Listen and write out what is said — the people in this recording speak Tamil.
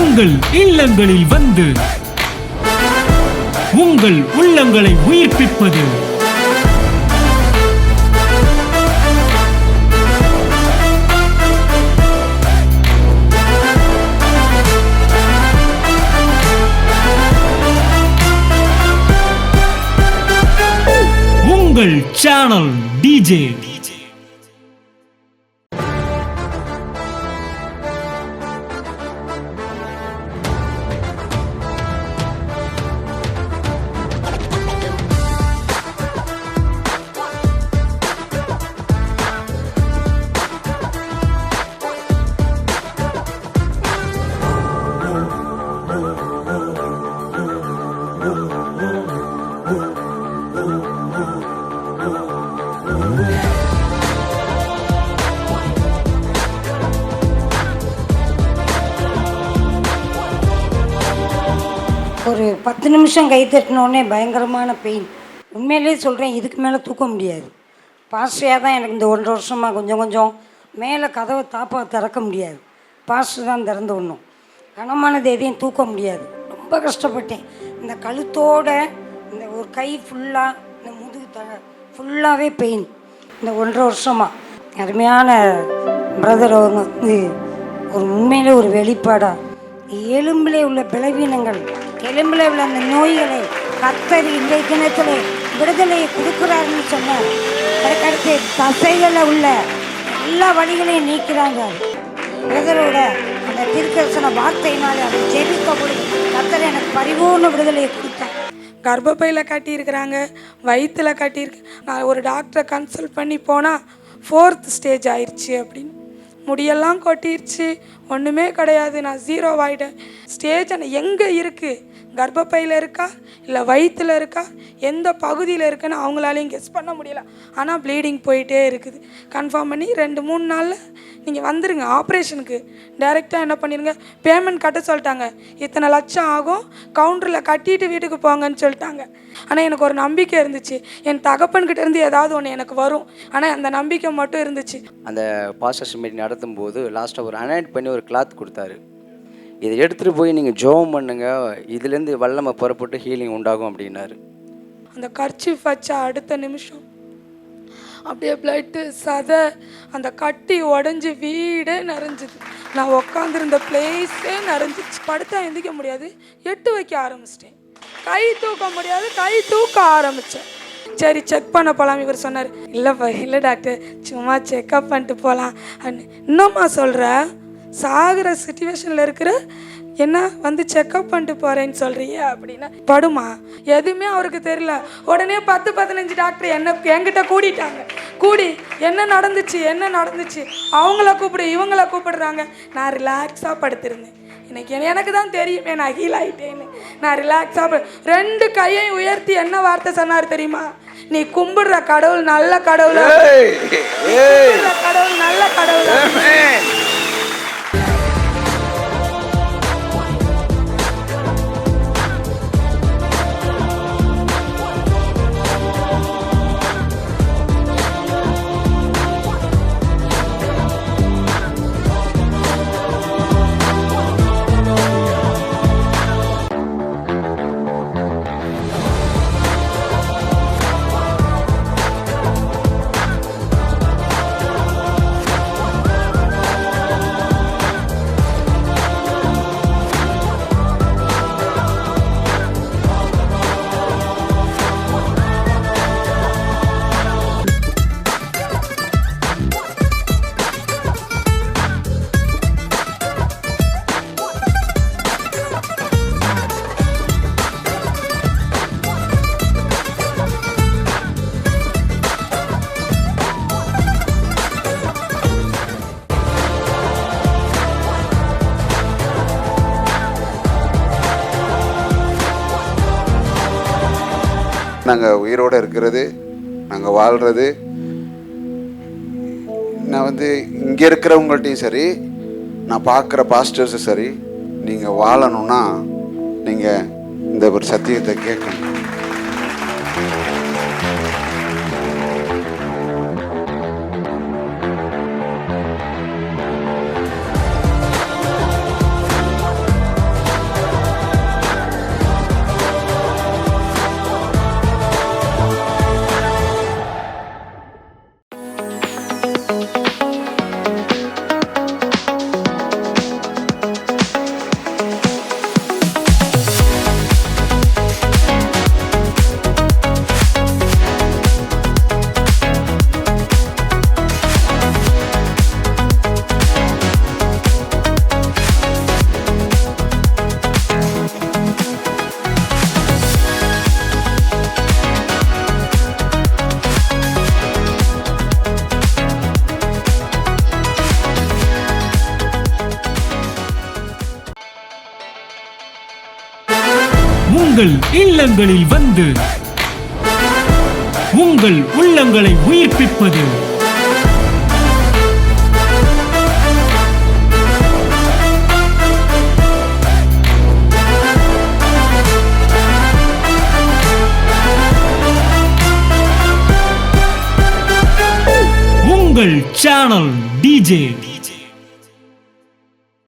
உங்கள் இல்லங்களில் வந்து உங்கள் உள்ளங்களை உயிர்ப்பிப்பது உங்கள் சேனல் டிஜே. ஒரு 10 நிமிஷம் கை தட்டினோடனே பயங்கரமான பெயின். உண்மையிலே சொல்கிறேன், இதுக்கு மேலே தூக்க முடியாது. பாஸ்டரையாக தான் எனக்கு இந்த 1.5 வருஷமாக கொஞ்சம் மேலே கதவை தாப்பாக திறக்க முடியாது. பாஸ்டர் தான் திறந்து விடணும். கனமானது எதையும் தூக்க முடியாது. ரொம்ப கஷ்டப்பட்டேன். இந்த கழுத்தோட இந்த ஒரு கை ஃபுல்லாக, இந்த முதுகு ஃபுல்லாகவே பெயின். இந்த 1.5 வருஷமாக அருமையான பிரதர் அவங்க வந்து ஒரு உண்மையிலே ஒரு வெளிப்பாடாக எலும்பிலே உள்ள பலவீனங்கள், எலும்பில் உள்ள அந்த நோய்களை கர்த்தர் இன்றைய தினத்தில் விடுதலையை கொடுக்குறாருன்னு சொன்னார். அதுக்கடுத்து தசைகளில் உள்ள எல்லா வழிகளையும் நீக்கிறாங்க. பிரதரோட அந்த தீர்க்கதரிசன வார்த்தையினாலே அதை ஜெபிக்க பொழுது கர்த்தர் எனக்கு பரிபூர்ண விடுதலையை கொடுத்தார். கர்ப்பப்பையில் கட்டியிருக்கிறாங்க, வயிற்றில் கட்டியிருக்கு. நான் ஒரு டாக்டரை கன்சல்ட் பண்ணி போனால் 4th ஸ்டேஜ் ஆயிடுச்சு அப்படின்னு. முடியெல்லாம் கொட்டிடுச்சு, ஒன்றுமே கிடையாது, நான் 0 ஆகிட்டேன். ஸ்டேஜ் எங்கே இருக்குது, கர்ப்பப்பையில் இருக்கா இல்லை வயிற்றில் இருக்கா, எந்த பகுதியில் இருக்குன்னு அவங்களாலையும் கெஸ் பண்ண முடியல. ஆனால் ப்ளீடிங் போயிட்டே இருக்குது. கன்ஃபார்ம் பண்ணி 2-3 நாளில் நீங்கள் வந்துடுங்க ஆப்ரேஷனுக்கு. டைரெக்டாக என்ன பண்ணிடுங்க, பேமெண்ட் கட்ட சொல்லிட்டாங்க. இத்தனை லட்சம் ஆகும், கவுண்டரில் கட்டிட்டு வீட்டுக்கு போங்கன்னு சொல்லிட்டாங்க. ஆனால் எனக்கு ஒரு நம்பிக்கை இருந்துச்சு, என் தகப்பன்கிட்ட இருந்து ஏதாவது ஒன்று எனக்கு வரும். ஆனால் அந்த நம்பிக்கை மட்டும் இருந்துச்சு. அந்த பாஸ்டர்ஸ் மீட்டிங் நடத்தும் போது லாஸ்ட்டாக ஒரு அனாய்ட் பண்ணி ஒரு கிளாத் கொடுத்தாரு. இதை எடுத்துகிட்டு போய் நீங்கள் ஜோம் பண்ணுங்க, இதுலேருந்து வல்லமை புறப்பட்டு ஹீலிங் உண்டாகும் அப்படின்னாரு. அந்த கர்ச்சீஃப் வச்சா அடுத்த நிமிஷம் அப்படியே பிளட்டு சதை அந்த கட்டி உடஞ்சி வீடே நிறைஞ்சிது. நான் உக்காந்துருந்த பிளேஸே நிறைஞ்சிச்சு. படுத்தா எந்திக்க முடியாது, 8 வைக்க ஆரம்பிச்சிட்டேன். கை தூக்க முடியாது, கை தூக்க ஆரம்பித்தேன். சரி செக் பண்ண போகலாம். இவர் சொன்னார், இல்லை டாக்டர், சும்மா செக்அப் பண்ணிட்டு போகலாம். இன்னும்மா சொல்கிற, சாகிற சிச்சுவேஷனில் இருக்கிற என்ன வந்து செக்அப் பண்ணிட்டு போகிறேன்னு சொல்கிறிய அப்படின்னா, படுமா. எதுவுமே அவருக்கு தெரியல. உடனே 10-15 டாக்டர் என்கிட்ட கூடிட்டாங்க. கூடி என்ன நடந்துச்சு அவங்கள கூப்பிடு இவங்கள கூப்பிடுறாங்க. நான் ரிலாக்ஸாக படுத்திருந்தேன். எனக்கு தான் தெரியுமே நான் ஹீல் ஆகிட்டேன்னு. நான் ரிலாக்ஸாக 2 கையையும் உயர்த்தி என்ன வார்த்தை சொன்னார் தெரியுமா, நீ கும்பிடுற கடவுள் நல்ல கடவுள், கடவுள் நல்ல கடவுள். நாங்கள் உயிரோடு இருக்கிறது, நாங்கள் வாழ்கிறது, நான் வந்து இங்கே இருக்கிறவங்கள்ட்டையும் சரி, நான் பார்க்குற பாஸ்டர்ஸும் சரி, நீங்கள் வாழணும்னா நீங்கள் இந்த ஒரு சத்தியத்தை கேட்கணும். உங்கள் இல்லங்களில் வந்து உங்கள் உள்ளங்களை உயிர்ப்பிப்பது உங்கள் சேனல் டிஜே